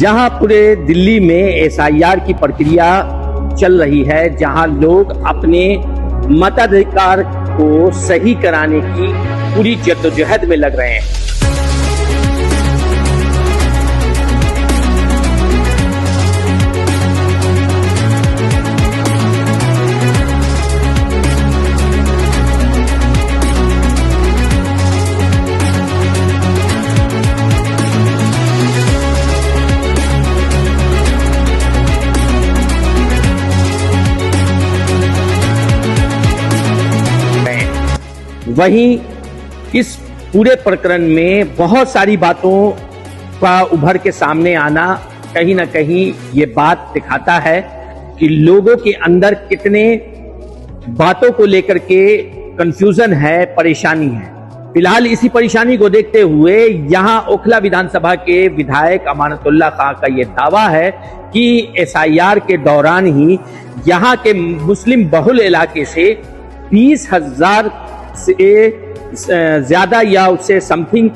जहां पूरे दिल्ली में एसआईआर की प्रक्रिया चल रही है, जहां लोग अपने मताधिकार को सही कराने की पूरी जद्दोजहद में लग रहे हैं। वहीं इस पूरे प्रकरण में बहुत सारी बातों का उभर के सामने आना कहीं ना कहीं ये बात दिखाता है कि लोगों के अंदर कितने बातों को लेकर के कंफ्यूजन है, परेशानी है। फिलहाल इसी परेशानी को देखते हुए यहां ओखला विधानसभा के विधायक अमानतुल्लाह खां का यह दावा है कि एसआईआर के दौरान ही यहां के मुस्लिम बहुल इलाके से 20,000 से ज्यादा या उससे समथिंग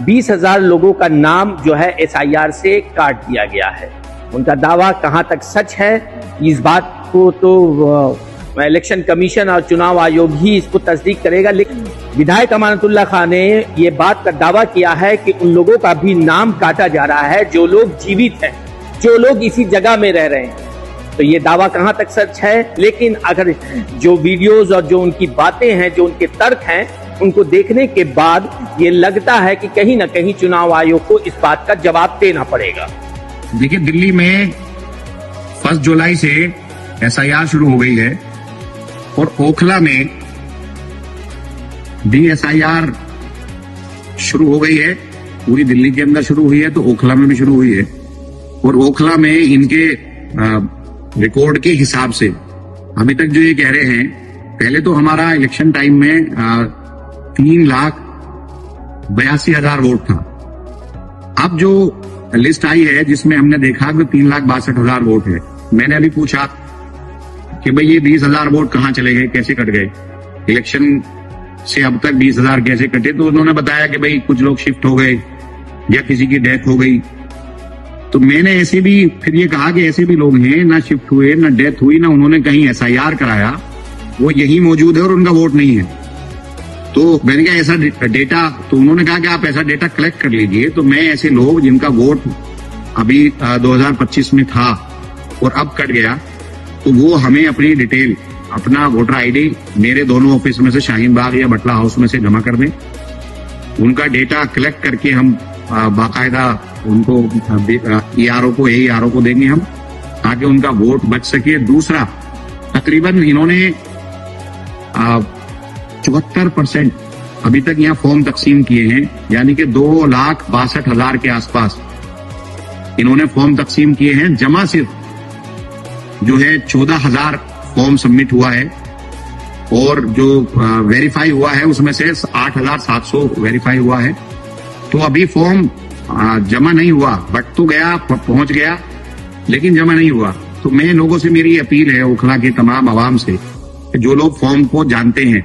20,000 लोगों का नाम जो है एसआईआर से काट दिया गया है। उनका दावा कहां तक सच है, इस बात को तो इलेक्शन कमीशन और चुनाव आयोग ही इसको तस्दीक करेगा। लेकिन विधायक अमानतुल्लाह खां ने ये बात का दावा किया है कि उन लोगों का भी नाम काटा जा रहा है जो लोग जीवित हैं, जो लोग इसी जगह में रह रहे हैं। तो ये दावा कहां तक सच है, लेकिन अगर जो वीडियोस और जो उनकी बातें हैं, जो उनके तर्क हैं, उनको देखने के बाद ये लगता है कि कहीं ना कहीं चुनाव आयोग को इस बात का जवाब देना पड़ेगा। देखिए, दिल्ली में 1 जुलाई से एसआईआर शुरू हो गई है और ओखला में भी एसआईआर शुरू हो गई है। पूरी दिल्ली के अंदर शुरू हुई है तो ओखला में भी शुरू हुई है। और ओखला में इनके रिकॉर्ड के हिसाब से अभी तक जो ये कह रहे हैं, पहले तो हमारा इलेक्शन टाइम में 3,82,000 वोट था। अब जो लिस्ट आई है जिसमें हमने देखा कि 3,62,000 वोट है। मैंने अभी पूछा कि भाई ये 20,000 वोट कहाँ चले गए, कैसे कट गए, इलेक्शन से अब तक 20,000 कैसे कटे। तो उन्होंने बताया कि भाई कुछ लोग शिफ्ट हो गए या किसी की डेथ हो गई। तो मैंने ऐसे भी फिर ये कहा कि ऐसे भी लोग हैं, ना शिफ्ट हुए, ना डेथ हुई, ना उन्होंने कहीं एसआईआर कराया, वो यही मौजूद है और उनका वोट नहीं है। तो मैंने कहा ऐसा डेटा, तो उन्होंने कहा कि आप ऐसा डेटा कलेक्ट कर लीजिए। तो मैं ऐसे लोग जिनका वोट अभी 2025 में था और अब कट गया, तो वो हमें अपनी डिटेल, अपना वोटर आईडी मेरे दोनों ऑफिस में से, शाहीन बाग या बटला हाउस में से जमा कर दें। उनका डेटा कलेक्ट करके हम बाकायदा उनको ईआरओ को देंगे हम, ताकि उनका वोट बच सके। दूसरा, तकरीबन इन्होंने 74% अभी तक यहाँ फॉर्म तकसीम किए हैं, यानी कि 2,62,000 के आसपास इन्होंने फॉर्म तकसीम किए हैं। जमा सिर्फ जो है 14,000 फॉर्म सबमिट हुआ है और जो वेरीफाई हुआ है उसमें से 8,700 वेरीफाई हुआ है। तो अभी फॉर्म जमा नहीं हुआ, बट तो गया, पहुंच गया, लेकिन जमा नहीं हुआ। तो मैं लोगों से, मेरी अपील है ओखला के तमाम आवाम से, जो लोग फॉर्म को जानते हैं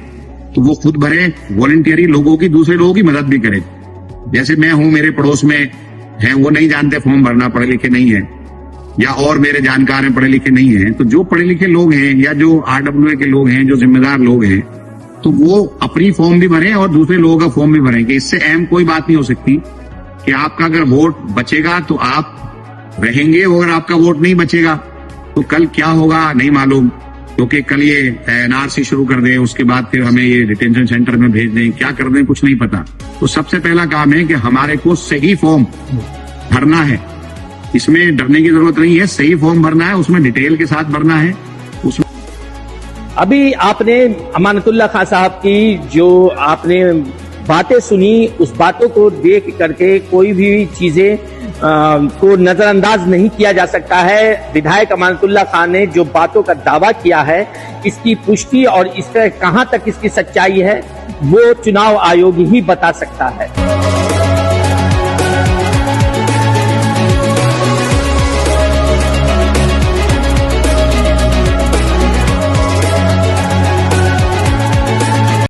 तो वो खुद भरे, वॉलंटियरी लोगों की, दूसरे लोगों की मदद भी करें। जैसे मैं हूं, मेरे पड़ोस में हैं, वो नहीं जानते फॉर्म भरना, पढ़े लिखे नहीं है, या और मेरे जानकार हैं, पढ़े लिखे नहीं है। तो जो पढ़े लिखे लोग हैं या जो आरडब्ल्यूए के लोग हैं, जो जिम्मेदार लोग हैं, तो वो अपनी फॉर्म भी भरें और दूसरे लोगों का फॉर्म भी भरें। कि इससे अहम कोई बात नहीं हो सकती कि आपका अगर वोट बचेगा तो आप रहेंगे, और अगर आपका वोट नहीं बचेगा तो कल क्या होगा नहीं मालूम, क्योंकि कल ये एनआरसी शुरू कर दें, उसके बाद फिर हमें ये डिटेंशन सेंटर में भेज दें, क्या कर दें कुछ नहीं पता। तो सबसे पहला काम है कि हमारे को सही फॉर्म भरना है, इसमें डरने की जरूरत नहीं है। सही फॉर्म भरना है, उसमें डिटेल के साथ भरना है। उसमें अभी आपने अमानतुल्लाह खां साहब की जो आपने बातें सुनी, उस बातों को देख करके कोई भी चीजें को नजरअंदाज नहीं किया जा सकता है। विधायक अमानतुल्लाह खां ने जो बातों का दावा किया है, इसकी पुष्टि और इस तरह कहां तक इसकी सच्चाई है, वो चुनाव आयोग ही बता सकता है।